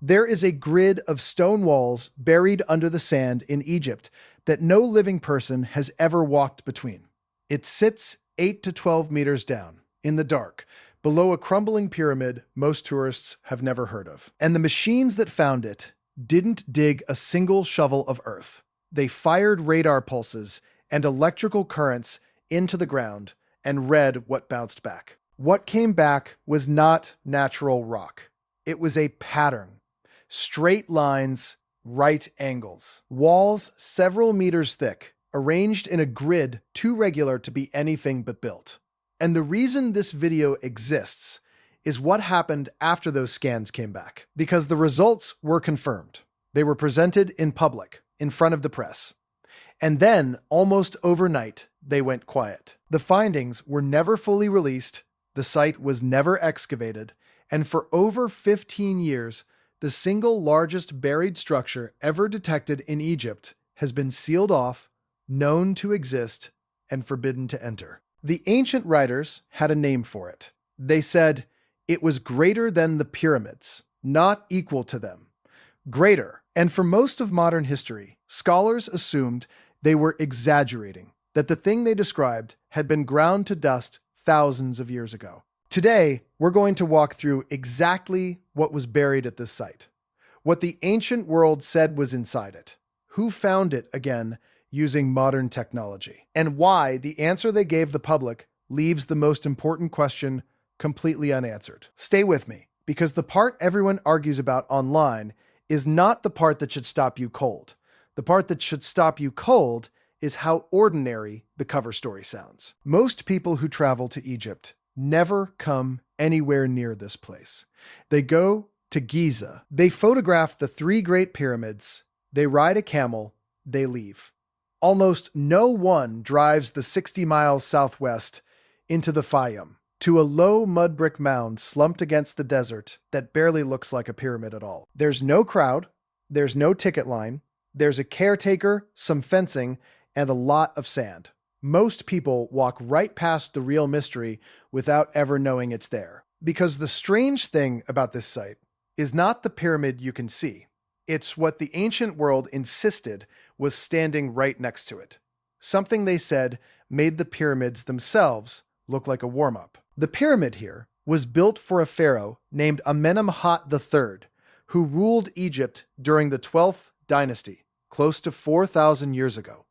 There is a grid of stone walls buried under the sand in Egypt that no living person has ever walked between. It sits 8 to 12 meters down, in the dark, below a crumbling pyramid most tourists have never heard of. And the machines that found it didn't dig a single shovel of earth. They fired radar pulses and electrical currents into the ground and read what bounced back. What came back was not natural rock. It was a pattern. Straight lines, right angles. Walls several meters thick, arranged in a grid too regular to be anything but built. And the reason this video exists is what happened after those scans came back. Because the results were confirmed. They were presented in public, in front of the press. And then, almost overnight, they went quiet. The findings were never fully released, the site was never excavated, and for over 15 years, the single largest buried structure ever detected in Egypt has been sealed off, known to exist, and forbidden to enter. The ancient writers had a name for it. They said it was greater than the pyramids, not equal to them. Greater. And for most of modern history, scholars assumed they were exaggerating, that the thing they described had been ground to dust thousands of years ago. Today, we're going to walk through exactly what was buried at this site, what the ancient world said was inside it, who found it again using modern technology, and why the answer they gave the public leaves the most important question completely unanswered. Stay with me, because the part everyone argues about online is not the part that should stop you cold. The part that should stop you cold is how ordinary the cover story sounds. Most people who travel to Egypt never come anywhere near this place. They go to Giza. They photograph the 3 great pyramids. They ride a camel. They leave. Almost no one drives the 60 miles southwest into the Fayum, to a low mud brick mound slumped against the desert that barely looks like a pyramid at all. There's no crowd. There's no ticket line. There's a caretaker, some fencing, and a lot of sand. Most people walk right past the real mystery without ever knowing it's there. Because the strange thing about this site is not the pyramid you can see. It's what the ancient world insisted was standing right next to it. Something they said made the pyramids themselves look like a warm-up. The pyramid here was built for a pharaoh named Amenemhat III, who ruled Egypt during the 12th dynasty, close to 4,000 years ago.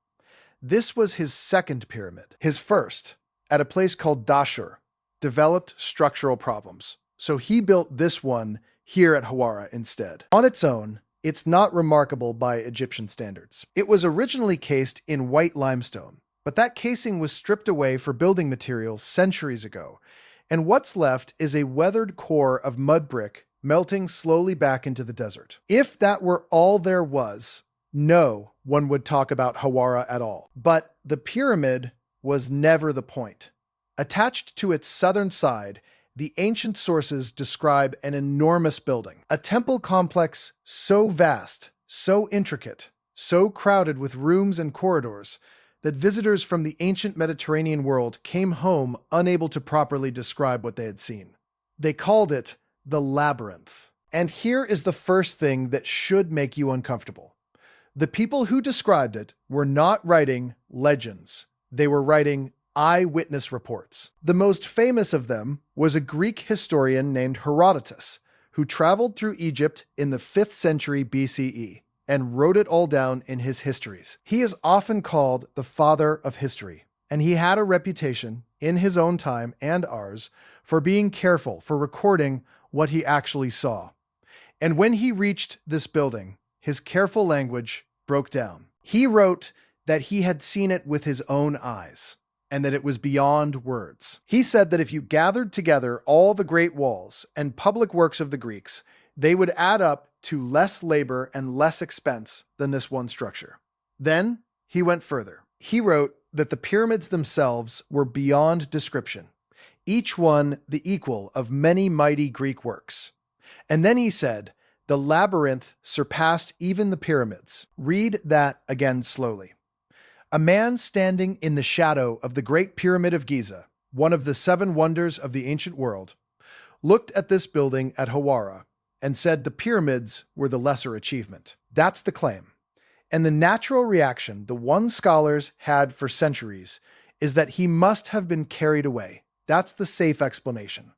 This was his second pyramid. His first, at a place called Dashur, developed structural problems, so he built this one here at Hawara instead. On its own, it's not remarkable by Egyptian standards. It was originally cased in white limestone, but that casing was stripped away for building materials centuries ago, and what's left is a weathered core of mud brick melting slowly back into the desert. If that were all there was, no one would talk about Hawara at all. But the pyramid was never the point. Attached to its southern side, the ancient sources describe an enormous building, a temple complex so vast, so intricate, so crowded with rooms and corridors that visitors from the ancient Mediterranean world came home unable to properly describe what they had seen. They called it the Labyrinth. And here is the first thing that should make you uncomfortable. The people who described it were not writing legends. They were writing eyewitness reports. The most famous of them was a Greek historian named Herodotus, who traveled through Egypt in the 5th century BCE and wrote it all down in his histories. He is often called the father of history, and he had a reputation, in his own time and ours, for being careful, for recording what he actually saw. And when he reached this building, his careful language broke down. He wrote that he had seen it with his own eyes, and that it was beyond words. He said that if you gathered together all the great walls and public works of the Greeks, they would add up to less labor and less expense than this one structure. Then he went further. He wrote that the pyramids themselves were beyond description, each one the equal of many mighty Greek works. And then he said, the labyrinth surpassed even the pyramids. Read that again slowly. A man standing in the shadow of the Great Pyramid of Giza, one of the 7 wonders of the ancient world, looked at this building at Hawara and said the pyramids were the lesser achievement. That's the claim. And the natural reaction the one scholars had for centuries is that he must have been carried away. That's the safe explanation.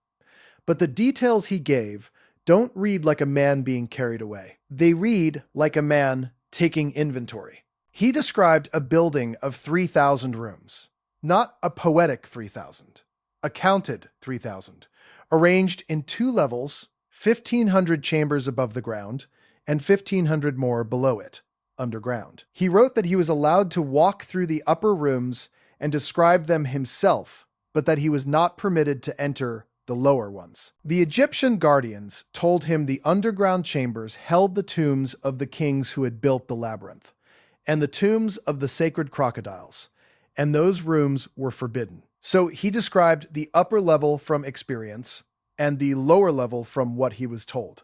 But the details he gave don't read like a man being carried away. They read like a man taking inventory. He described a building of 3,000 rooms, not a poetic 3,000, a counted 3,000, arranged in 2 levels, 1,500 chambers above the ground, and 1,500 more below it, underground. He wrote that he was allowed to walk through the upper rooms and describe them himself, but that he was not permitted to enter the lower ones. The Egyptian guardians told him the underground chambers held the tombs of the kings who had built the labyrinth, and the tombs of the sacred crocodiles, and those rooms were forbidden. So he described the upper level from experience and the lower level from what he was told.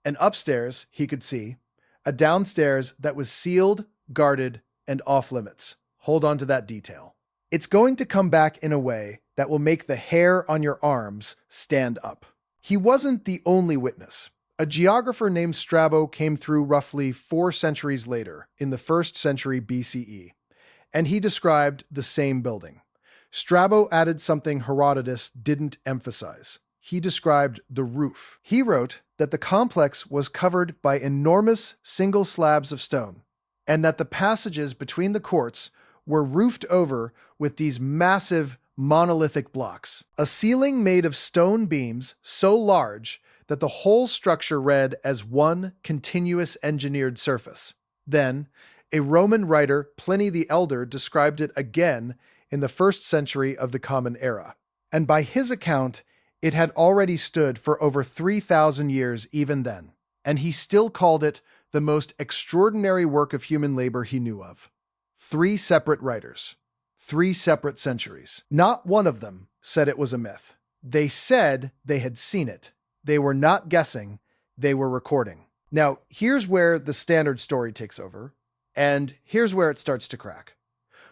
An upstairs he could see, a downstairs that was sealed, guarded, and off limits. Hold on to that detail. It's going to come back in a way that will make the hair on your arms stand up. He wasn't the only witness. A geographer named Strabo came through roughly 4 centuries later, in the 1st century BCE, and he described the same building. Strabo added something Herodotus didn't emphasize. He described the roof. He wrote that the complex was covered by enormous single slabs of stone, and that the passages between the courts were roofed over with these massive monolithic blocks. A ceiling made of stone beams so large that the whole structure read as one continuous engineered surface. Then, a Roman writer, Pliny the Elder, described it again in the 1st century of the Common Era. And by his account, it had already stood for over 3,000 years even then, and he still called it the most extraordinary work of human labor he knew of. 3 separate writers, 3 separate centuries. Not one of them said it was a myth. They said they had seen it. They were not guessing, they were recording. Now, here's where the standard story takes over, and here's where it starts to crack.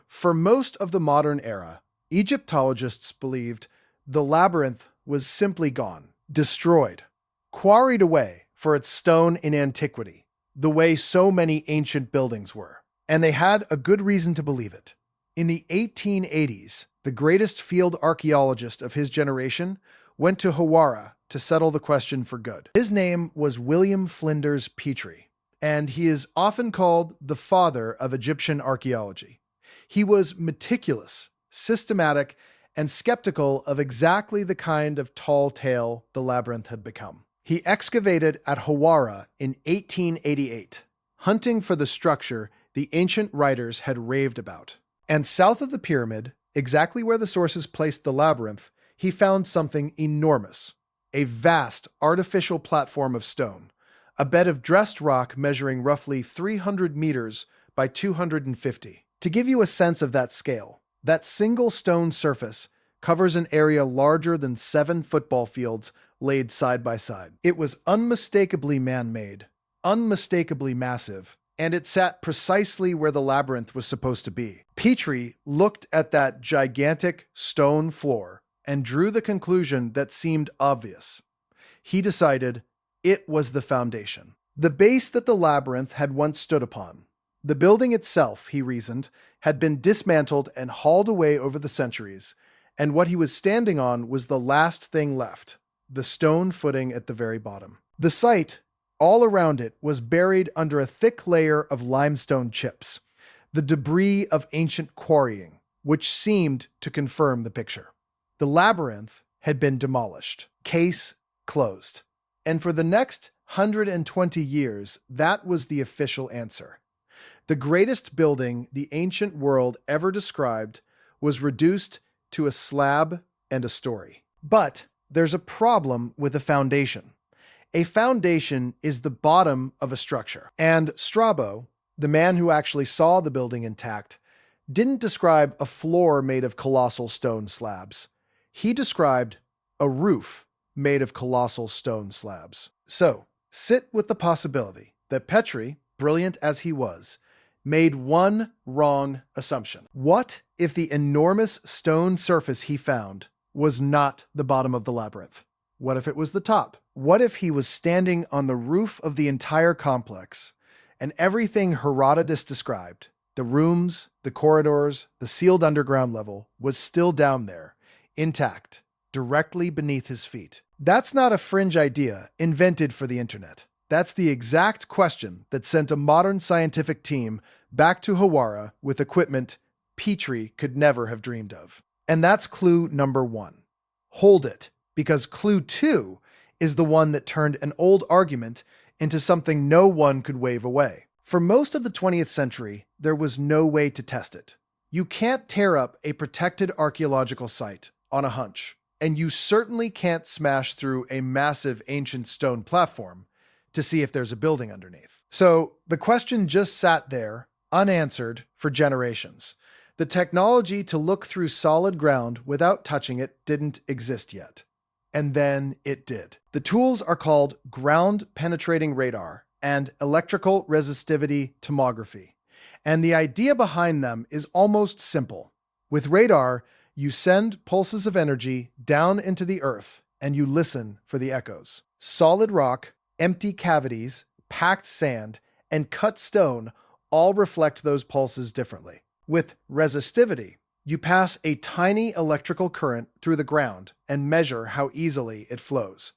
For most of the modern era, Egyptologists believed the labyrinth was simply gone, destroyed, quarried away for its stone in antiquity, the way so many ancient buildings were. And they had a good reason to believe it. In the 1880s, the greatest field archaeologist of his generation went to Hawara to settle the question for good. His name was William Flinders Petrie, and he is often called the father of Egyptian archaeology. He was meticulous, systematic, and skeptical of exactly the kind of tall tale the labyrinth had become. He excavated at Hawara in 1888, hunting for the structure the ancient writers had raved about. And south of the pyramid, exactly where the sources placed the labyrinth, he found something enormous, a vast artificial platform of stone, a bed of dressed rock measuring roughly 300 meters by 250. To give you a sense of that scale, that single stone surface covers an area larger than 7 football fields laid side by side. It was unmistakably man-made, unmistakably massive, and it sat precisely where the labyrinth was supposed to be. Petrie looked at that gigantic stone floor and drew the conclusion that seemed obvious. He decided it was the foundation, the base that the labyrinth had once stood upon. The building itself, he reasoned, had been dismantled and hauled away over the centuries, and what he was standing on was the last thing left, the stone footing at the very bottom. The site, all around it, was buried under a thick layer of limestone chips, the debris of ancient quarrying, which seemed to confirm the picture. The labyrinth had been demolished. Case closed. And for the next 120 years, that was the official answer. The greatest building the ancient world ever described was reduced to a slab and a story. But there's a problem with a foundation. A foundation is the bottom of a structure. And Strabo, the man who actually saw the building intact, didn't describe a floor made of colossal stone slabs. He described a roof made of colossal stone slabs. So, sit with the possibility that Petrie, brilliant as he was, made one wrong assumption. What if the enormous stone surface he found was not the bottom of the labyrinth? What if it was the top? What if he was standing on the roof of the entire complex, and everything Herodotus described, the rooms, the corridors, the sealed underground level, was still down there, intact, directly beneath his feet? That's not a fringe idea invented for the internet. That's the exact question that sent a modern scientific team back to Hawara with equipment Petrie could never have dreamed of. And that's clue number 1. Hold it, because clue 2 is the one that turned an old argument into something no one could wave away. For most of the 20th century, there was no way to test it. You can't tear up a protected archaeological site on a hunch, and you certainly can't smash through a massive ancient stone platform to see if there's a building underneath. So the question just sat there, unanswered for generations. The technology to look through solid ground without touching it didn't exist yet. And then it did. The tools are called ground-penetrating radar and electrical resistivity tomography. And the idea behind them is almost simple. With radar, you send pulses of energy down into the earth and you listen for the echoes. Solid rock, empty cavities, packed sand, and cut stone all reflect those pulses differently. With resistivity, you pass a tiny electrical current through the ground and measure how easily it flows.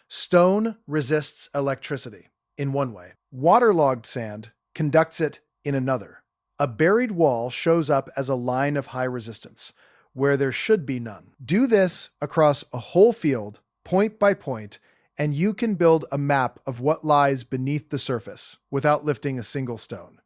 Stone resists electricity in one way. Waterlogged sand conducts it in another. A buried wall shows up as a line of high resistance, where there should be none. Do this across a whole field, point by point, and you can build a map of what lies beneath the surface without lifting a single stone.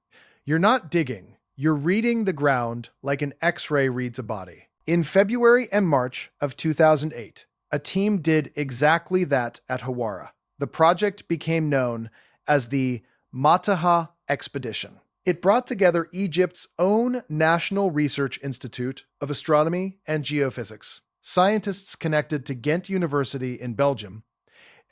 You're not digging, you're reading the ground like an X-ray reads a body. In February and March of 2008, a team did exactly that at Hawara. The project became known as the Mataha Expedition. It brought together Egypt's own National Research Institute of Astronomy and Geophysics, scientists connected to Ghent University in Belgium,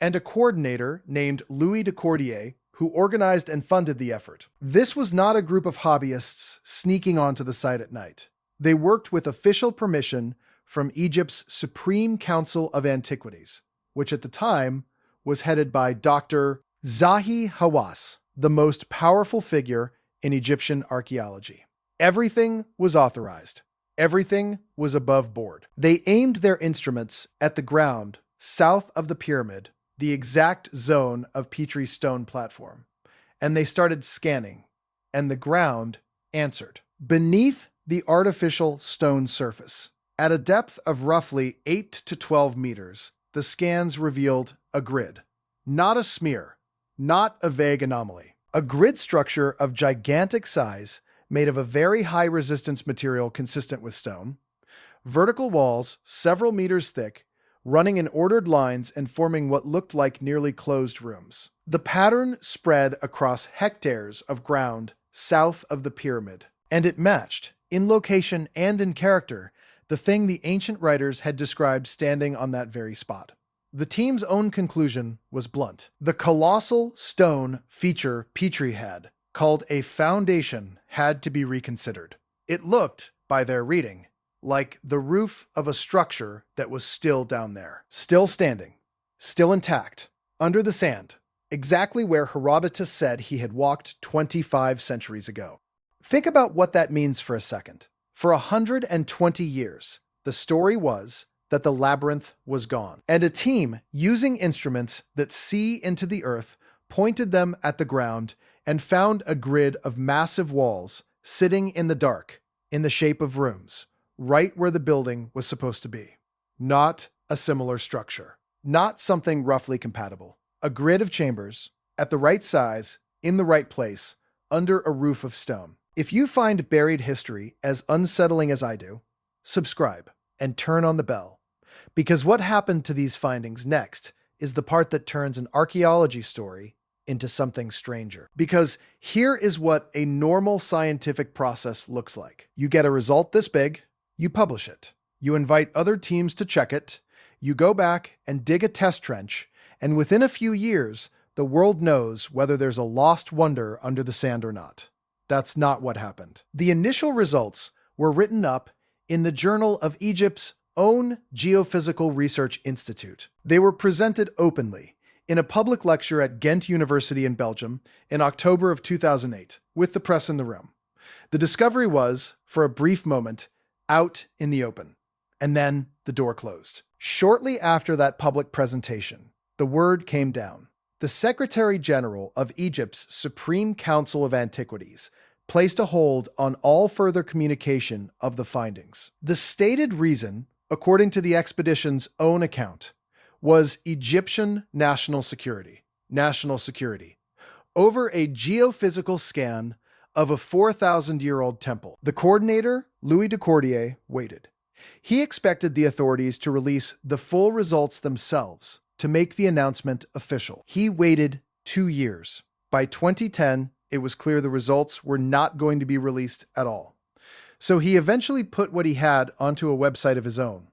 and a coordinator named Louis de Cordier, who organized and funded the effort. This was not a group of hobbyists sneaking onto the site at night. They worked with official permission from Egypt's Supreme Council of Antiquities, which at the time was headed by Dr. Zahi Hawass, the most powerful figure in Egyptian archaeology. Everything was authorized. Everything was above board. They aimed their instruments at the ground south of the pyramid, the exact zone of Petrie's stone platform, and they started scanning, and the ground answered. Beneath the artificial stone surface, at a depth of roughly 8 to 12 meters, the scans revealed a grid. Not a smear, not a vague anomaly. A grid structure of gigantic size made of a very high-resistance material consistent with stone, vertical walls several meters thick, running in ordered lines and forming what looked like nearly closed rooms. The pattern spread across hectares of ground south of the pyramid, and it matched, in location and in character, the thing the ancient writers had described standing on that very spot. The team's own conclusion was blunt. The colossal stone feature Petrie had, called a foundation, had to be reconsidered. It looked, by their reading, like the roof of a structure that was still down there. Still standing, still intact, under the sand, exactly where Herodotus said he had walked 25 centuries ago. Think about what that means for a second. For 120 years, the story was that the labyrinth was gone, and a team using instruments that see into the earth pointed them at the ground and found a grid of massive walls sitting in the dark, in the shape of rooms, right where the building was supposed to be. Not a similar structure. Not something roughly compatible. A grid of chambers, at the right size, in the right place, under a roof of stone. If you find buried history as unsettling as I do, subscribe and turn on the bell. Because what happened to these findings next is the part that turns an archaeology story into something stranger. Because here is what a normal scientific process looks like. You get a result this big, you publish it. You invite other teams to check it. You go back and dig a test trench, and within a few years, the world knows whether there's a lost wonder under the sand or not. That's not what happened. The initial results were written up in the Journal of Egypt's own geophysical research institute. They were presented openly in a public lecture at Ghent University in Belgium in October of 2008, with the press in the room. The discovery was, for a brief moment, out in the open, and then the door closed. Shortly after that public presentation, the word came down. The Secretary General of Egypt's Supreme Council of Antiquities placed a hold on all further communication of the findings. The stated reason, according to the expedition's own account, was Egyptian national security. Over a geophysical scan of a 4,000-year-old temple. The coordinator, Louis de Cordier, waited. He expected the authorities to release the full results themselves to make the announcement official. He waited 2 years. By 2010, it was clear the results were not going to be released at all. So he eventually put what he had onto a website of his own,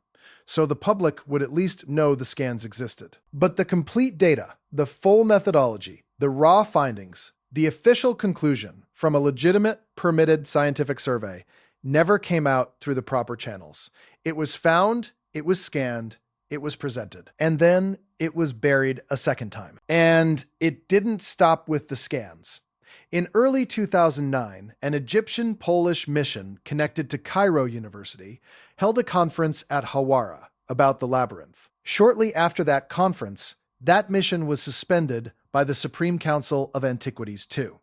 so the public would at least know the scans existed. But the complete data, the full methodology, the raw findings, the official conclusion from a legitimate, permitted scientific survey never came out through the proper channels. It was found, it was scanned, it was presented, and then it was buried a second time. And it didn't stop with the scans. In early 2009, an Egyptian-Polish mission connected to Cairo University held a conference at Hawara about the labyrinth. Shortly after that conference, that mission was suspended by the Supreme Council of Antiquities too.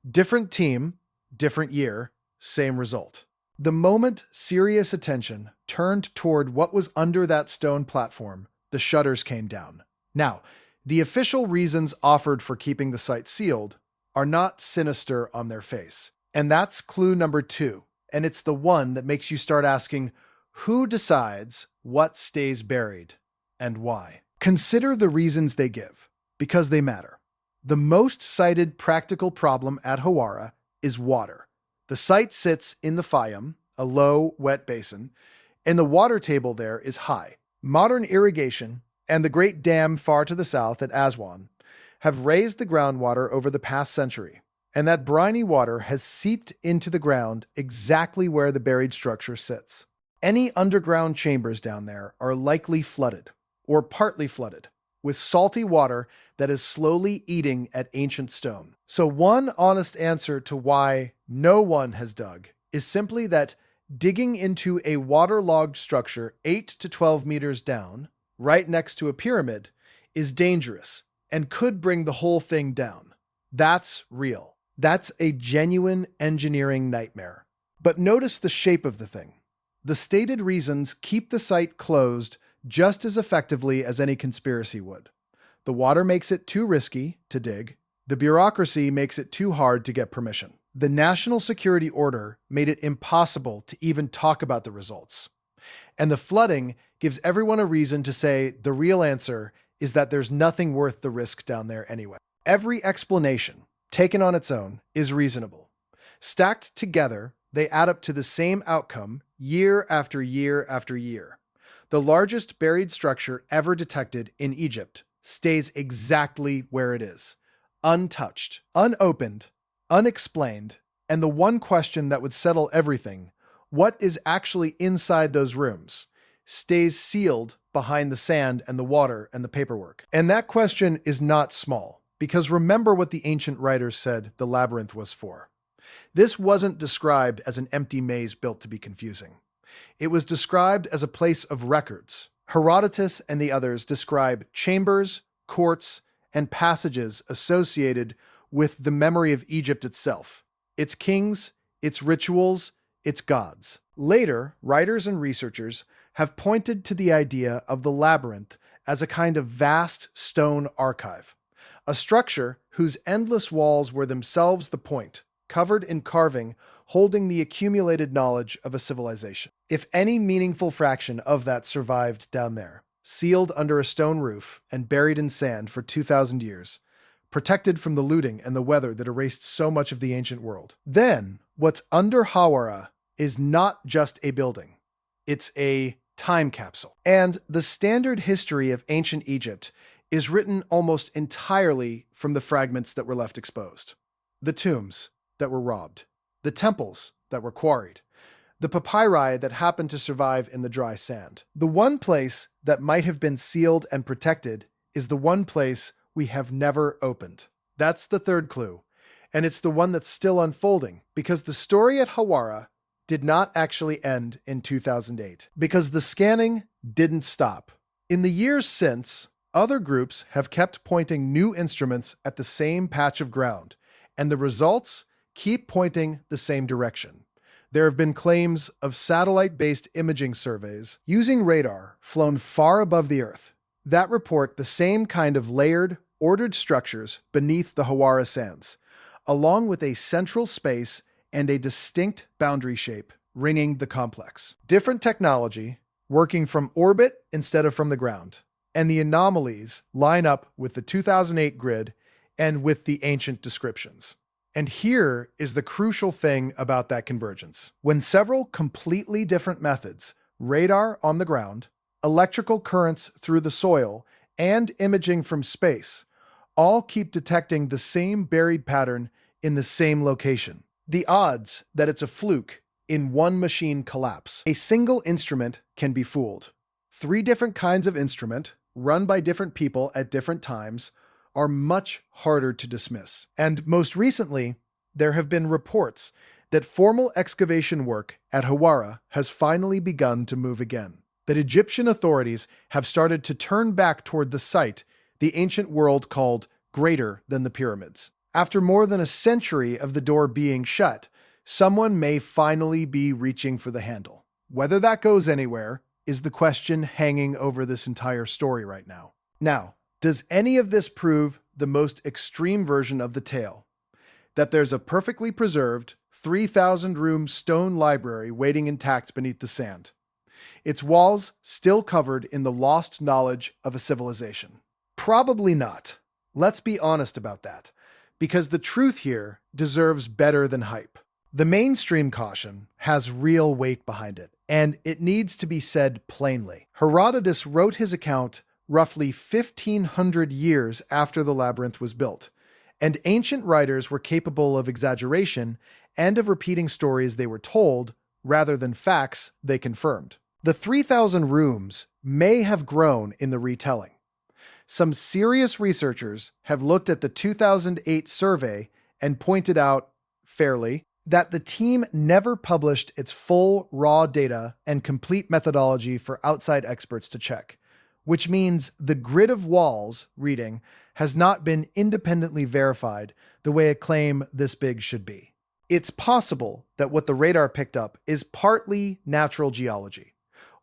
Different team, different year, same result. The moment serious attention turned toward what was under that stone platform, the shutters came down. Now, the official reasons offered for keeping the site sealed are not sinister on their face. And that's clue number 2. And it's the one that makes you start asking, who decides what stays buried and why? Consider the reasons they give, because they matter. The most cited practical problem at Hawara is water. The site sits in the Fayum, a low, wet basin, and the water table there is high. Modern irrigation and the great dam far to the south at Aswan have raised the groundwater over the past century, and that briny water has seeped into the ground exactly where the buried structure sits. Any underground chambers down there are likely flooded, or partly flooded, with salty water that is slowly eating at ancient stone. So one honest answer to why no one has dug is simply that digging into a waterlogged structure 8 to 12 meters down, right next to a pyramid, is dangerous and could bring the whole thing down. That's real. That's a genuine engineering nightmare. But notice the shape of the thing. The stated reasons keep the site closed just as effectively as any conspiracy would. The water makes it too risky to dig. The bureaucracy makes it too hard to get permission. The national security order made it impossible to even talk about the results. And the flooding gives everyone a reason to say the real answer is that there's nothing worth the risk down there anyway. Every explanation, taken on its own, is reasonable. Stacked together, they add up to the same outcome year after year after year. The largest buried structure ever detected in Egypt stays exactly where it is, untouched, unopened, unexplained, and the one question that would settle everything, what is actually inside those rooms, stays sealed behind the sand and the water and the paperwork. And that question is not small, because remember what the ancient writers said the labyrinth was for. This wasn't described as an empty maze built to be confusing. It was described as a place of records. Herodotus and the others describe chambers, courts, and passages associated with the memory of Egypt itself, its kings, its rituals, its gods. Later, writers and researchers have pointed to the idea of the labyrinth as a kind of vast stone archive, a structure whose endless walls were themselves the point, covered in carving, holding the accumulated knowledge of a civilization. If any meaningful fraction of that survived down there, sealed under a stone roof and buried in sand for 2,000 years, protected from the looting and the weather that erased so much of the ancient world, then what's under Hawara is not just a building. It's a time capsule. And the standard history of ancient Egypt is written almost entirely from the fragments that were left exposed. The tombs that were robbed, the temples that were quarried, the papyri that happen to survive in the dry sand. The one place that might have been sealed and protected is the one place we have never opened. That's the third clue, and it's the one that's still unfolding, because the story at Hawara did not actually end in 2008, because the scanning didn't stop. In the years since, other groups have kept pointing new instruments at the same patch of ground, and the results keep pointing the same direction. There have been claims of satellite-based imaging surveys using radar flown far above the Earth that report the same kind of layered, ordered structures beneath the Hawara sands, along with a central space and a distinct boundary shape ringing the complex. Different technology, working from orbit instead of from the ground, and the anomalies line up with the 2008 grid and with the ancient descriptions. And here is the crucial thing about that convergence. When several completely different methods, radar on the ground, electrical currents through the soil, and imaging from space, all keep detecting the same buried pattern in the same location, the odds that it's a fluke in one machine collapse. A single instrument can be fooled. 3 different kinds of instrument, run by different people at different times, are much harder to dismiss. And most recently, there have been reports that formal excavation work at Hawara has finally begun to move again, that Egyptian authorities have started to turn back toward the site the ancient world called greater than the pyramids. After more than a century of the door being shut, someone may finally be reaching for the handle. Whether that goes anywhere is the question hanging over this entire story right now. Now, does any of this prove the most extreme version of the tale? That there's a perfectly preserved 3,000-room stone library waiting intact beneath the sand, its walls still covered in the lost knowledge of a civilization? Probably not. Let's be honest about that, because the truth here deserves better than hype. The mainstream caution has real weight behind it, and it needs to be said plainly. Herodotus wrote his account roughly 1,500 years after the labyrinth was built, and ancient writers were capable of exaggeration and of repeating stories they were told rather than facts they confirmed. The 3,000 rooms may have grown in the retelling. Some serious researchers have looked at the 2008 survey and pointed out, fairly, that the team never published its full raw data and complete methodology for outside experts to check, which means the grid of walls reading has not been independently verified the way a claim this big should be. It's possible that what the radar picked up is partly natural geology,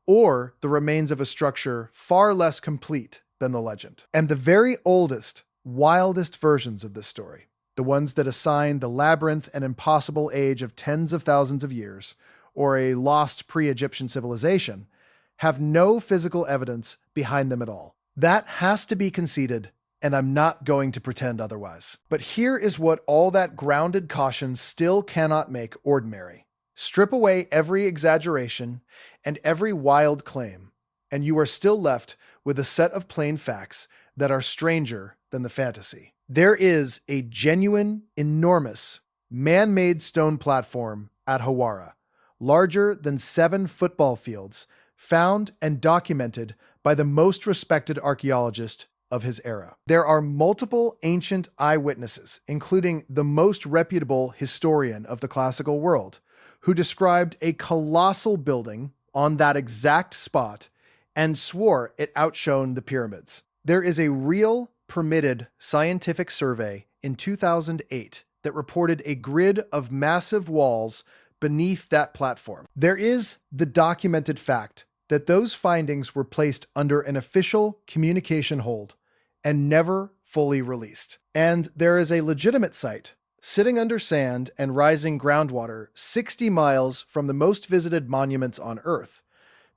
or the remains of a structure far less complete than the legend. And the very oldest, wildest versions of this story, the ones that assign the labyrinth an impossible age of tens of thousands of years, or a lost pre-Egyptian civilization, have no physical evidence behind them at all. That has to be conceded, and I'm not going to pretend otherwise. But here is what all that grounded caution still cannot make ordinary. Strip away every exaggeration and every wild claim, and you are still left with a set of plain facts that are stranger than the fantasy. There is a genuine, enormous, man-made stone platform at Hawara, larger than 7 football fields, found and documented by the most respected archaeologist of his era. There are multiple ancient eyewitnesses, including the most reputable historian of the classical world, who described a colossal building on that exact spot and swore it outshone the pyramids. There is a real, permitted scientific survey in 2008 that reported a grid of massive walls beneath that platform. There is the documented fact that those findings were placed under an official communication hold and never fully released. And there is a legitimate site sitting under sand and rising groundwater 60 miles from the most visited monuments on Earth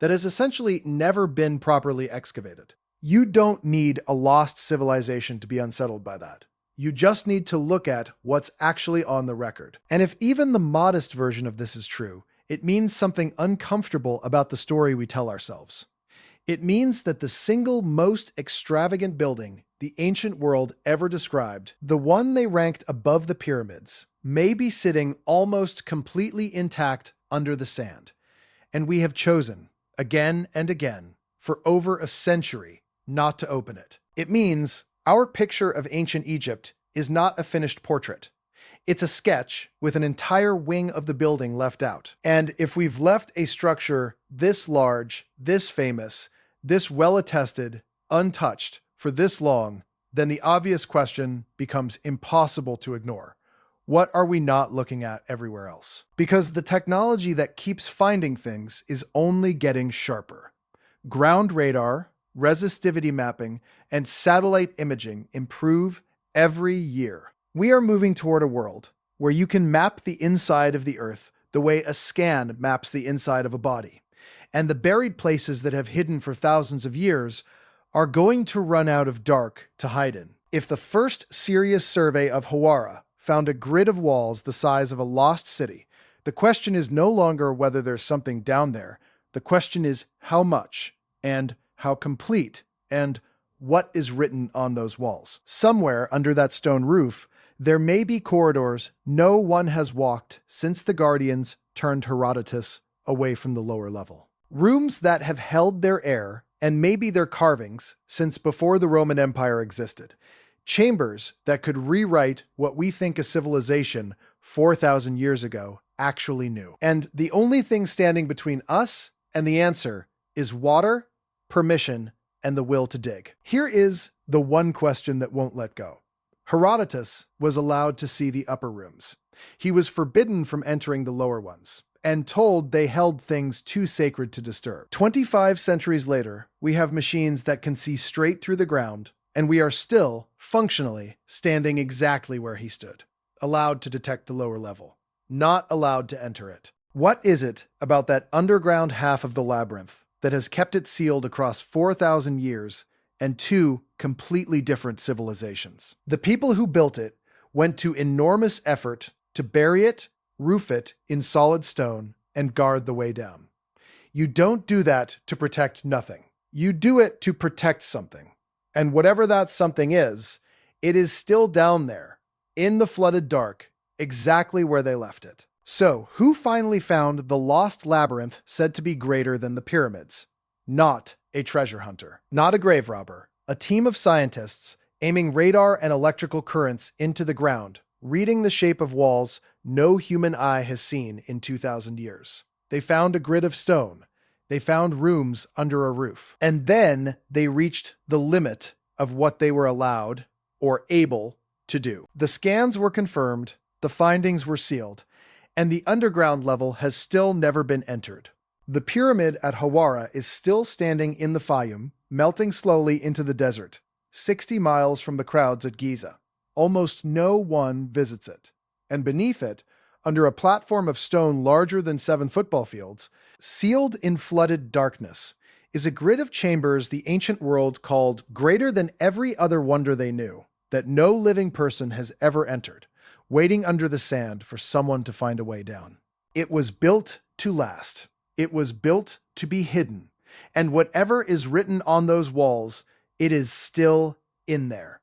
that has essentially never been properly excavated. You don't need a lost civilization to be unsettled by that. You just need to look at what's actually on the record. And if even the modest version of this is true, it means something uncomfortable about the story we tell ourselves. It means that the single most extravagant building the ancient world ever described, the one they ranked above the pyramids, may be sitting almost completely intact under the sand. And we have chosen, again and again, for over a century, not to open it. It means our picture of ancient Egypt is not a finished portrait. It's a sketch with an entire wing of the building left out. And if we've left a structure this large, this famous, this well-attested, untouched for this long, then the obvious question becomes impossible to ignore. What are we not looking at everywhere else? Because the technology that keeps finding things is only getting sharper. Ground radar, resistivity mapping, and satellite imaging improve every year. We are moving toward a world where you can map the inside of the Earth the way a scan maps the inside of a body. And the buried places that have hidden for thousands of years are going to run out of dark to hide in. If the first serious survey of Hawara found a grid of walls the size of a lost city, the question is no longer whether there's something down there. The question is how much, and how complete, and what is written on those walls. Somewhere under that stone roof, there may be corridors no one has walked since the Guardians turned Herodotus away from the lower level. Rooms that have held their air and maybe their carvings since before the Roman Empire existed. Chambers that could rewrite what we think a civilization 4,000 years ago actually knew. And the only thing standing between us and the answer is water, permission, and the will to dig. Here is the one question that won't let go. Herodotus was allowed to see the upper rooms. He was forbidden from entering the lower ones, and told they held things too sacred to disturb. 25 centuries later, we have machines that can see straight through the ground, and we are still, functionally, standing exactly where he stood, allowed to detect the lower level, not allowed to enter it. What is it about that underground half of the labyrinth that has kept it sealed across 4,000 years and two completely different civilizations? The people who built it went to enormous effort to bury it, roof it in solid stone, and guard the way down. You don't do that to protect nothing. You do it to protect something. And whatever that something is, it is still down there, in the flooded dark, exactly where they left it. So, who finally found the lost labyrinth said to be greater than the pyramids? Not a treasure hunter, not a grave robber. A team of scientists aiming radar and electrical currents into the ground, reading the shape of walls no human eye has seen in 2,000 years. They found a grid of stone. They found rooms under a roof. And then they reached the limit of what they were allowed or able to do. The scans were confirmed, the findings were sealed, and the underground level has still never been entered. The pyramid at Hawara is still standing in the Fayum, melting slowly into the desert, 60 miles from the crowds at Giza. Almost no one visits it. And beneath it, under a platform of stone larger than 7 football fields, sealed in flooded darkness, is a grid of chambers the ancient world called greater than every other wonder they knew, that no living person has ever entered, waiting under the sand for someone to find a way down. It was built to last. It was built to be hidden. And whatever is written on those walls, it is still in there.